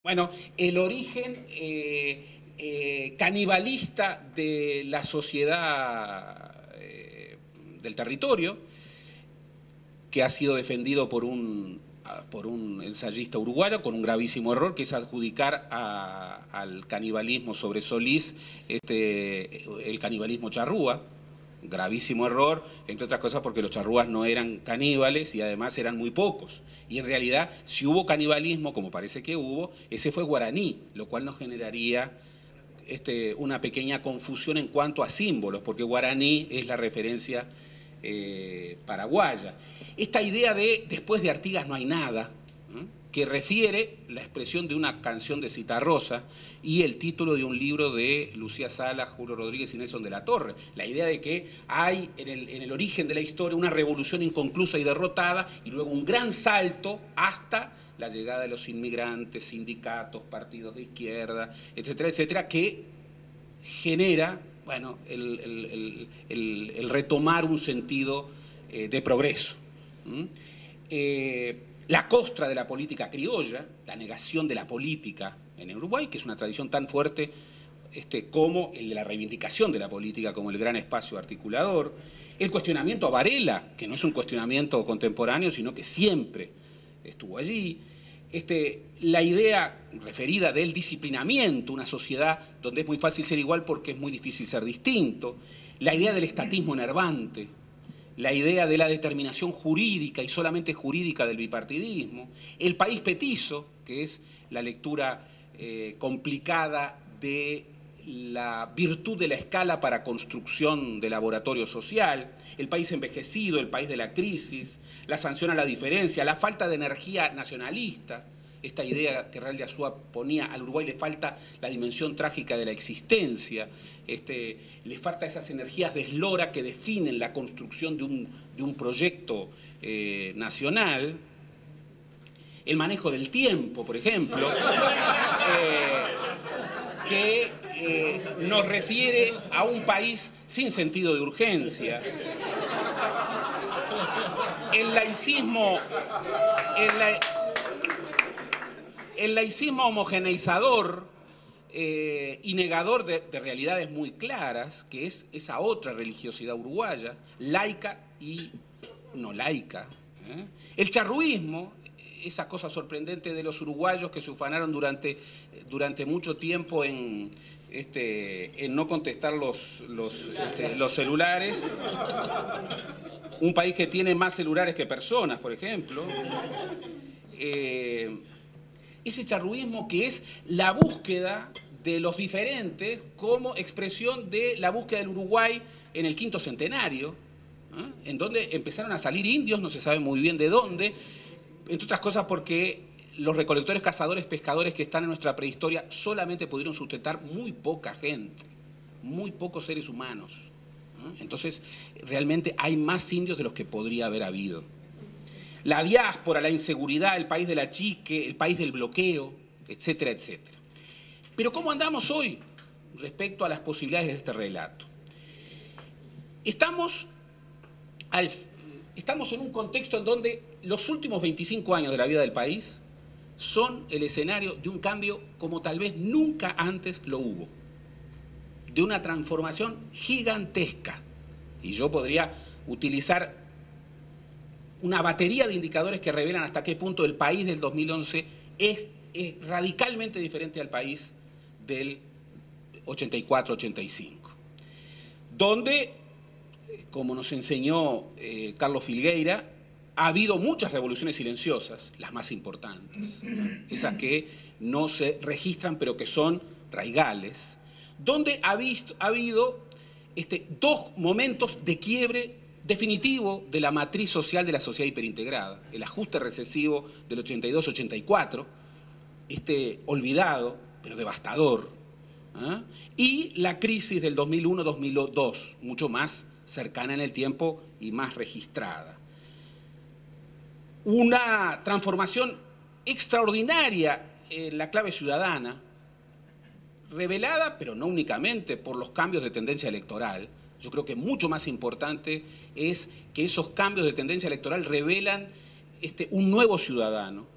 Bueno, el origen canibalista de la sociedad del territorio, que ha sido defendido por un ensayista uruguayo con un gravísimo error, que es adjudicar al canibalismo sobre Solís el canibalismo charrúa. Gravísimo error, entre otras cosas porque los charrúas no eran caníbales y además eran muy pocos. Y en realidad, si hubo canibalismo, como parece que hubo, ese fue guaraní, lo cual nos generaría una pequeña confusión en cuanto a símbolos, porque guaraní es la referencia paraguaya. Esta idea de después de Artigas no hay nada, que refiere la expresión de una canción de Citarrosa y el título de un libro de Lucía Salas, Julio Rodríguez y Nelson de la Torre. La idea de que hay en el origen de la historia una revolución inconclusa y derrotada y luego un gran salto hasta la llegada de los inmigrantes, sindicatos, partidos de izquierda, etcétera, etcétera, que genera, bueno, el retomar un sentido de progreso. La costra de la política criolla, la negación de la política en Uruguay, que es una tradición tan fuerte como el de la reivindicación de la política como el gran espacio articulador, el cuestionamiento a Varela, que no es un cuestionamiento contemporáneo, sino que siempre estuvo allí, la idea referida del disciplinamiento, una sociedad donde es muy fácil ser igual porque es muy difícil ser distinto, la idea del estatismo enervante, la idea de la determinación jurídica y solamente jurídica del bipartidismo, el país petizo, que es la lectura complicada de la virtud de la escala para construcción de laboratorio social, el país envejecido, el país de la crisis, la sanción a la diferencia, la falta de energía nacionalista, esta idea que Real de Azúa ponía, al Uruguay le falta la dimensión trágica de la existencia, le falta esas energías de eslora que definen la construcción de un proyecto nacional, el manejo del tiempo, por ejemplo, que nos refiere a un país sin sentido de urgencia, el laicismo homogeneizador y negador de realidades muy claras, que es esa otra religiosidad uruguaya, laica y no laica. El charruismo, esa cosa sorprendente de los uruguayos que se ufanaron durante mucho tiempo en no contestar los celulares. Un país que tiene más celulares que personas, por ejemplo. Ese charruismo que es la búsqueda de los diferentes como expresión de la búsqueda del Uruguay en el quinto centenario, en donde empezaron a salir indios, no se sabe muy bien de dónde, entre otras cosas porque los recolectores, cazadores, pescadores que están en nuestra prehistoria solamente pudieron sustentar muy poca gente, muy pocos seres humanos. Entonces, realmente hay más indios de los que podría haber habido. La diáspora, la inseguridad, el país de la chique, el país del bloqueo, etcétera, etcétera. Pero ¿cómo andamos hoy respecto a las posibilidades de este relato? Estamos en un contexto en donde los últimos 25 años de la vida del país son el escenario de un cambio como tal vez nunca antes lo hubo, de una transformación gigantesca. Y yo podría utilizar una batería de indicadores que revelan hasta qué punto el país del 2011 es radicalmente diferente al país del 84-85, donde, como nos enseñó Carlos Filgueira, ha habido muchas revoluciones silenciosas, las más importantes, esas que no se registran pero que son raigales, donde ha habido dos momentos de quiebre definitivo de la matriz social de la sociedad hiperintegrada, el ajuste recesivo del 82-84, olvidado, pero devastador, y la crisis del 2001-2002, mucho más cercana en el tiempo y más registrada. Una transformación extraordinaria en la clave ciudadana, revelada, pero no únicamente por los cambios de tendencia electoral. Yo creo que mucho más importante es que esos cambios de tendencia electoral revelan un nuevo ciudadano,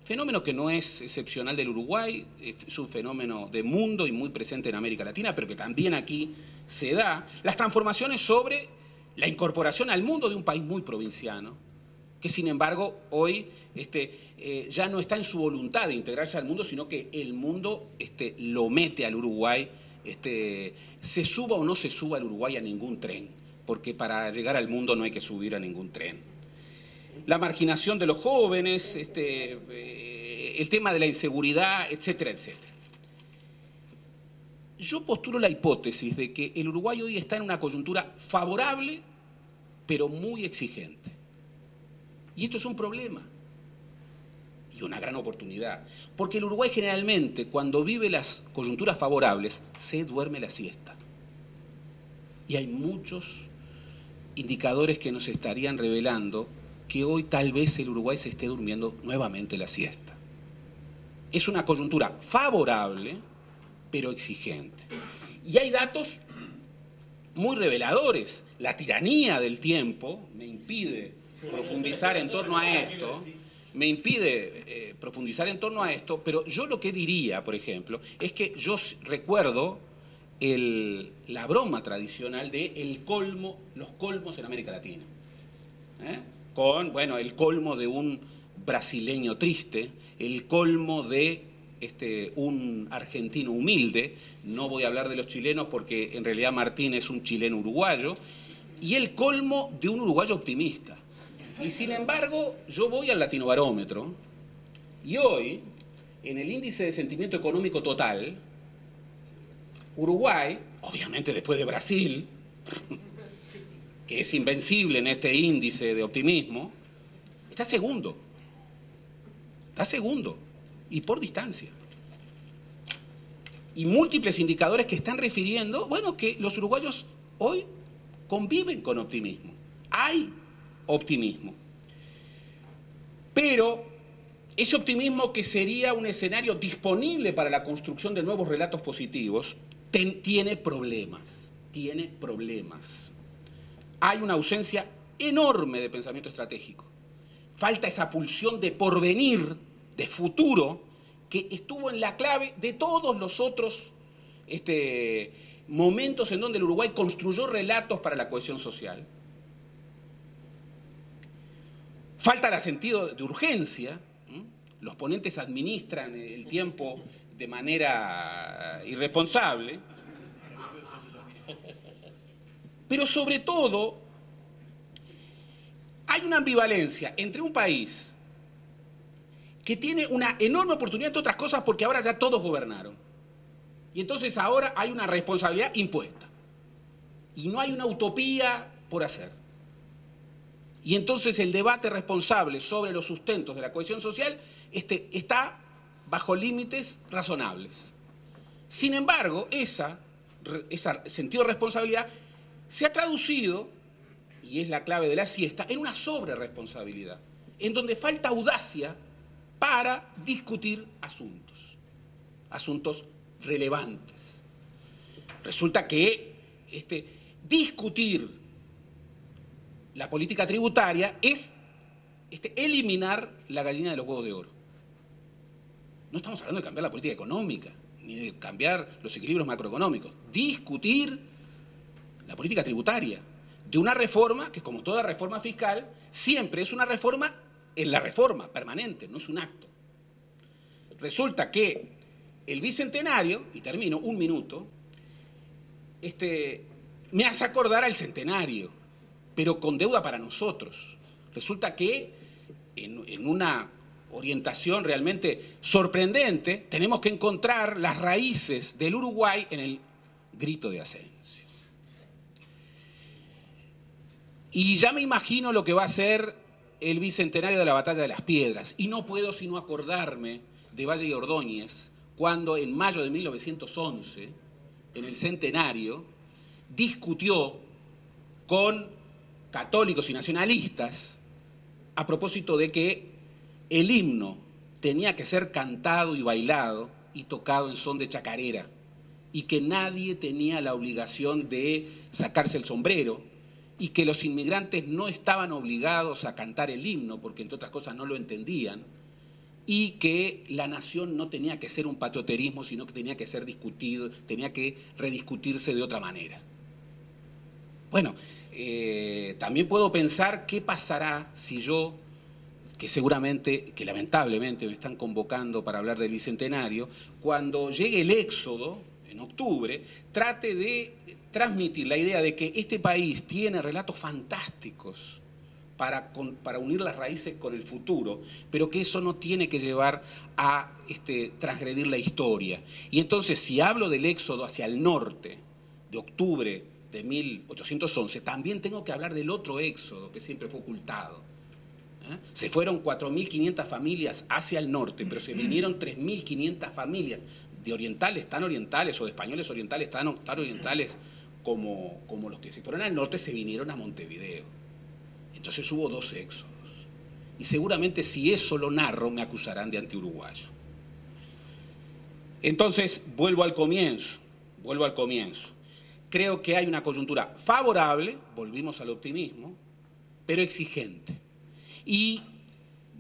fenómeno que no es excepcional del Uruguay, es un fenómeno de mundo y muy presente en América Latina, pero que también aquí se da, las transformaciones sobre la incorporación al mundo de un país muy provinciano, que sin embargo hoy ya no está en su voluntad de integrarse al mundo, sino que el mundo lo mete al Uruguay, se suba o no se suba al Uruguay a ningún tren, porque para llegar al mundo no hay que subir a ningún tren. La marginación de los jóvenes, el tema de la inseguridad, etcétera, etcétera. Yo postulo la hipótesis de que el Uruguay hoy está en una coyuntura favorable, pero muy exigente. Y esto es un problema y una gran oportunidad, porque el Uruguay generalmente, cuando vive las coyunturas favorables, se duerme la siesta. Y hay muchos indicadores que nos estarían revelando que hoy tal vez el Uruguay se esté durmiendo nuevamente la siesta. Es una coyuntura favorable, pero exigente. Y hay datos muy reveladores. La tiranía del tiempo me impide profundizar en torno a esto, pero yo lo que diría, por ejemplo, es que yo recuerdo la broma tradicional de los colmos en América Latina. Con, bueno, el colmo de un brasileño triste, el colmo de un argentino humilde, no voy a hablar de los chilenos porque en realidad Martín es un chileno uruguayo, y el colmo de un uruguayo optimista. Y sin embargo, yo voy al Latinobarómetro, y hoy, en el índice de sentimiento económico total, Uruguay, obviamente después de Brasil, que es invencible en este índice de optimismo, está segundo, y por distancia. Y múltiples indicadores que están refiriendo, bueno, que los uruguayos hoy conviven con optimismo. Hay optimismo. Pero ese optimismo, que sería un escenario disponible para la construcción de nuevos relatos positivos, tiene problemas. Hay una ausencia enorme de pensamiento estratégico. Falta esa pulsión de porvenir, de futuro, que estuvo en la clave de todos los otros momentos en donde el Uruguay construyó relatos para la cohesión social. Falta el sentido de urgencia. Los ponentes administran el tiempo de manera irresponsable. Pero sobre todo, hay una ambivalencia entre un país que tiene una enorme oportunidad, entre otras cosas, porque ahora ya todos gobernaron. Y entonces ahora hay una responsabilidad impuesta. Y no hay una utopía por hacer. Y entonces el debate responsable sobre los sustentos de la cohesión social está bajo límites razonables. Sin embargo, ese sentido de responsabilidad se ha traducido, y es la clave de la siesta, en una sobreresponsabilidad, en donde falta audacia para discutir asuntos relevantes. Resulta que discutir la política tributaria es eliminar la gallina de los huevos de oro. No estamos hablando de cambiar la política económica, ni de cambiar los equilibrios macroeconómicos. Discutir la política tributaria de una reforma que, como toda reforma fiscal, siempre es una reforma en la reforma permanente, no es un acto. Resulta que el bicentenario, y termino, un minuto, me hace acordar al centenario, pero con deuda para nosotros. Resulta que en una orientación realmente sorprendente, tenemos que encontrar las raíces del Uruguay en el grito de Asensio. Y ya me imagino lo que va a ser el bicentenario de la Batalla de las Piedras, y no puedo sino acordarme de Valle y Ordóñez, cuando en mayo de 1911, en el centenario, discutió con católicos y nacionalistas a propósito de que el himno tenía que ser cantado y bailado y tocado en son de chacarera, y que nadie tenía la obligación de sacarse el sombrero, y que los inmigrantes no estaban obligados a cantar el himno, porque entre otras cosas no lo entendían, y que la nación no tenía que ser un patrioterismo, sino que tenía que ser discutido, tenía que rediscutirse de otra manera. Bueno, también puedo pensar qué pasará si yo, que seguramente, que lamentablemente me están convocando para hablar del Bicentenario, cuando llegue el éxodo, en octubre, trate de transmitir la idea de que este país tiene relatos fantásticos para unir las raíces con el futuro, pero que eso no tiene que llevar a transgredir la historia. Y entonces, si hablo del éxodo hacia el norte, de octubre de 1811, también tengo que hablar del otro éxodo que siempre fue ocultado. Se fueron 4.500 familias hacia el norte, pero se vinieron 3.500 familias de orientales, tan orientales, o de españoles orientales, tan orientales como los que se fueron al norte, se vinieron a Montevideo. Entonces hubo dos éxodos. Y seguramente si eso lo narro, me acusarán de antiuruguayo. Entonces, vuelvo al comienzo. Creo que hay una coyuntura favorable, volvimos al optimismo, pero exigente. Y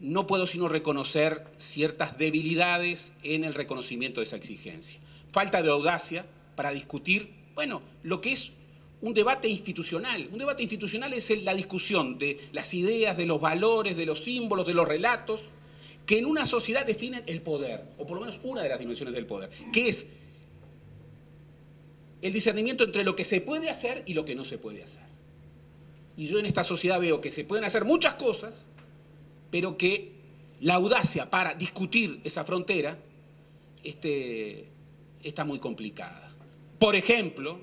no puedo sino reconocer ciertas debilidades en el reconocimiento de esa exigencia. Falta de audacia para discutir, bueno, lo que es un debate institucional. Un debate institucional es la discusión de las ideas, de los valores, de los símbolos, de los relatos, que en una sociedad definen el poder, o por lo menos una de las dimensiones del poder, que es el discernimiento entre lo que se puede hacer y lo que no se puede hacer. Y yo en esta sociedad veo que se pueden hacer muchas cosas, pero que la audacia para discutir esa frontera está muy complicada. Por ejemplo,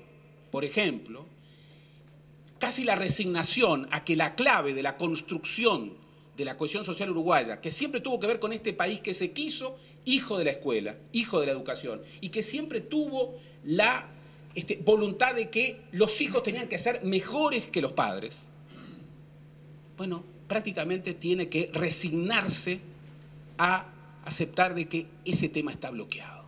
casi la resignación a que la clave de la construcción de la cohesión social uruguaya, que siempre tuvo que ver con este país que se quiso hijo de la escuela, hijo de la educación, y que siempre tuvo la voluntad de que los hijos tenían que ser mejores que los padres, bueno, prácticamente tiene que resignarse a aceptar de que ese tema está bloqueado.